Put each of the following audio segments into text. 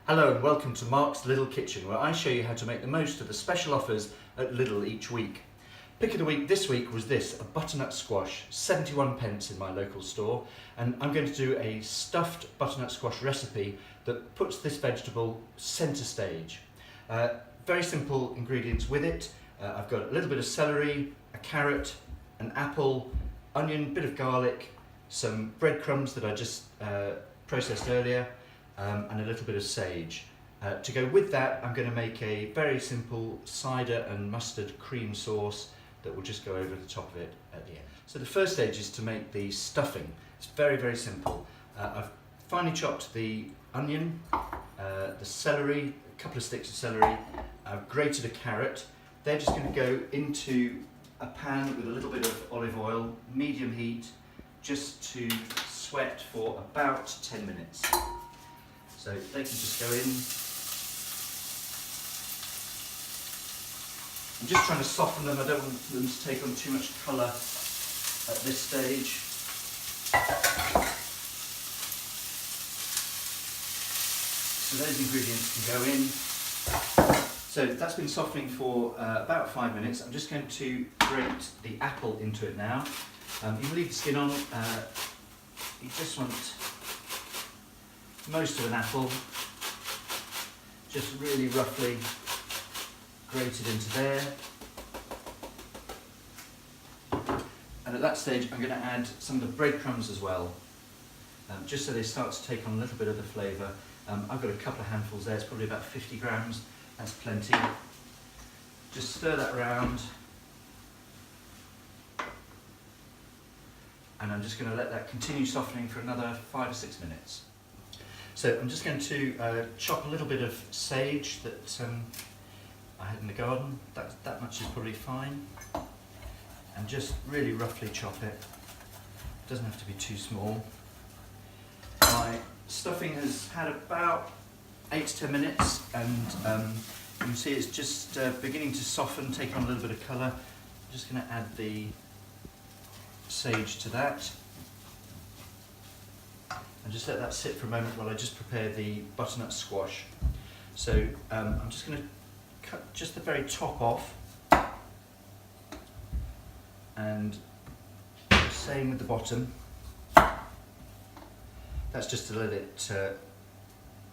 Hello and welcome to Mark's Little Kitchen, where I show you how to make the most of the special offers at Lidl each week. Pick of the week this week was this, a butternut squash, 71p in my local store, and I'm going to do a stuffed butternut squash recipe that puts this vegetable centre stage. Very simple ingredients with it. I've got a little bit of celery, a carrot, an apple, onion, bit of garlic, some breadcrumbs that I just processed earlier, and a little bit of sage. To go with that, I'm going to make a very simple cider and mustard cream sauce that will just go over the top of it at the end. So the first stage is to make the stuffing. It's very, very simple. I've finely chopped the onion, the celery, a couple of sticks of celery. I've grated a carrot. They're just going to go into a pan with a little bit of olive oil, medium heat, just to sweat for about 10 minutes. So they can just go in. I'm just trying to soften them. I don't want them to take on too much colour at this stage. So those ingredients can go in. So that's been softening for about 5 minutes. I'm just going to grate the apple into it now. You can leave the skin on. You just want most of an apple, just really roughly grated into there. And at that stage I'm going to add some of the breadcrumbs as well, just so they start to take on a little bit of the flavour. I've got a couple of handfuls there, it's probably about 50 grams, that's plenty. Just stir that around, and I'm just going to let that continue softening for another 5 or 6 minutes. So I'm just going to chop a little bit of sage that I had in the garden. That much is probably fine. And just really roughly chop it. Doesn't have to be too small. My stuffing has had about 8 to 10 minutes, and you can see it's just beginning to soften, take on a little bit of colour. I'm just going to add the sage to that. And just let that sit for a moment while I just prepare the butternut squash. So I'm just going to cut just the very top off, and same with the bottom. That's just to let it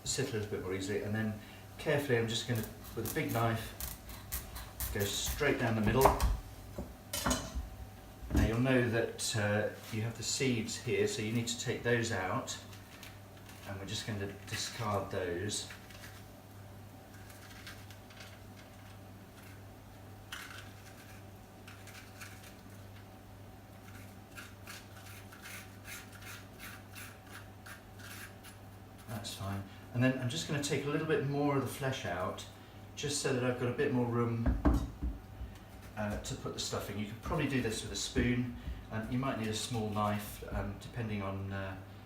sit a little bit more easily, and then carefully I'm just going to, with a big knife, go straight down the middle. Now you'll know that you have the seeds here, so you need to take those out, and we're just going to discard those. That's fine. And then I'm just going to take a little bit more of the flesh out, just so that I've got a bit more room to put the stuffing. You could probably do this with a spoon. You might need a small knife, depending on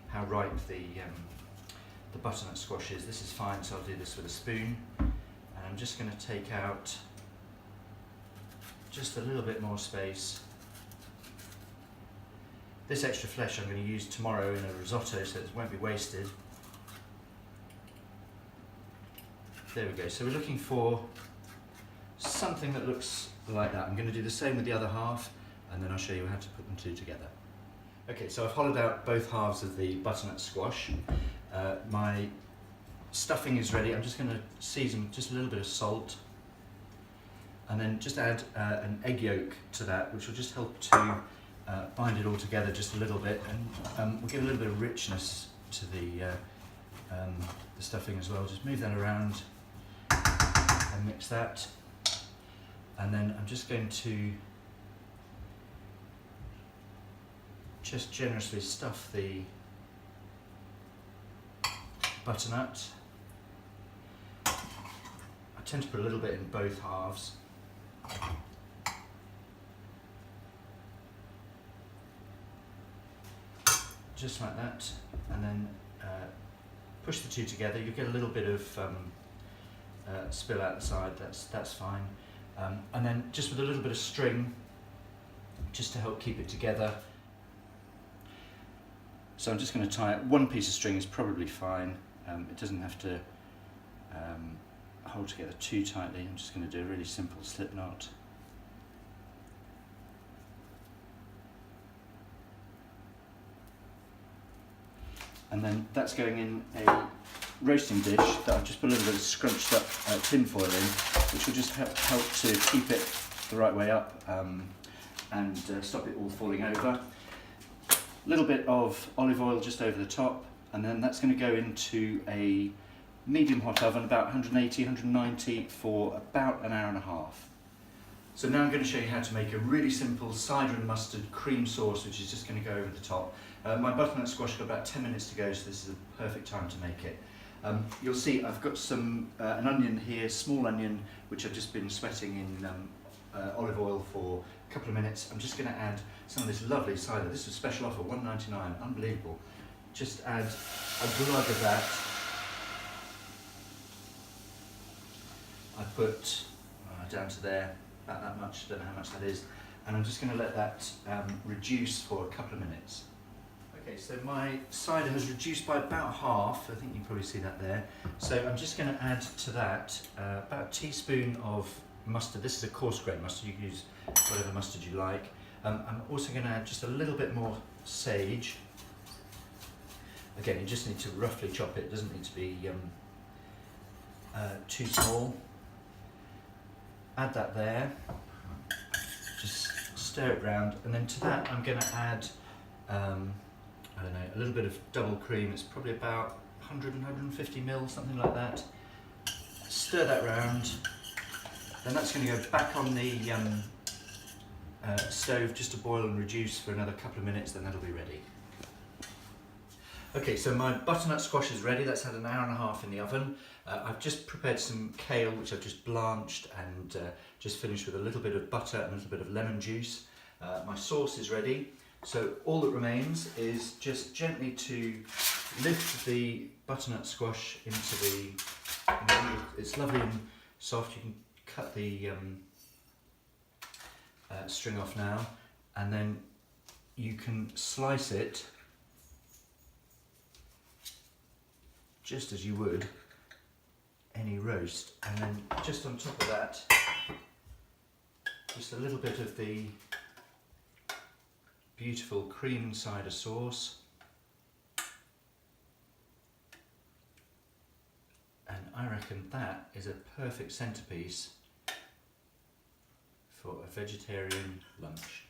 how ripe the butternut squash is. This is fine, so I'll do this with a spoon. And I'm just going to take out just a little bit more space. This extra flesh I'm going to use tomorrow in a risotto, so it won't be wasted. There we go. So we're looking for something that looks like that. I'm going to do the same with the other half, and then I'll show you how to put them two together. Okay, so I've hollowed out both halves of the butternut squash. My stuffing is ready. I'm just going to season with just a little bit of salt, and then just add an egg yolk to that, which will just help to bind it all together just a little bit, and we'll give a little bit of richness to the stuffing as well. Just move that around and mix that. And then I'm just going to just generously stuff the butternut. I tend to put a little bit in both halves. Just like that, and then push the two together. You get a little bit of spill out the side, that's fine. And then just with a little bit of string, just to help keep it together. So I'm just going to tie it. One piece of string is probably fine. It doesn't have to hold together too tightly. I'm just going to do a really simple slip knot. And then that's going in a roasting dish that I've just put a little bit of scrunched up tin foil in, which will just help to keep it the right way up and stop it all falling over. A little bit of olive oil just over the top, and then that's going to go into a medium hot oven, about 180, 190 for about an hour and a half. So now I'm going to show you how to make a really simple cider and mustard cream sauce, which is just going to go over the top. My butternut squash got about 10 minutes to go, so this is a perfect time to make it. You'll see I've got some an onion here, small onion, which I've just been sweating in olive oil for a couple of minutes. I'm just going to add some of this lovely cider. This is a special offer, $1.99, unbelievable. Just add a glug of that. I put down to there, about that much, don't know how much that is, and I'm just going to let that reduce for a couple of minutes. Okay, so my cider has reduced by about half. I think you can probably see that there. So I'm just going to add to that about a teaspoon of mustard. This is a coarse grain mustard. You can use whatever mustard you like. I'm also going to add just a little bit more sage. Again, you just need to roughly chop it. It doesn't need to be too small. Add that there. Just stir it round, and then to that I'm going to add I don't know, a little bit of double cream. It's probably about 100 and 150 ml, something like that. Stir that round. Then that's going to go back on the stove just to boil and reduce for another couple of minutes, then that'll be ready. Okay, so my butternut squash is ready. That's had an hour and a half in the oven. I've just prepared some kale, which I've just blanched and just finished with a little bit of butter and a little bit of lemon juice. My sauce is ready. So all that remains is just gently to lift the butternut squash into the, it's lovely and soft. You can cut the string off now, and then you can slice it just as you would any roast, and then just on top of that, just a little bit of the beautiful cream cider sauce, and I reckon that is a perfect centerpiece for a vegetarian lunch.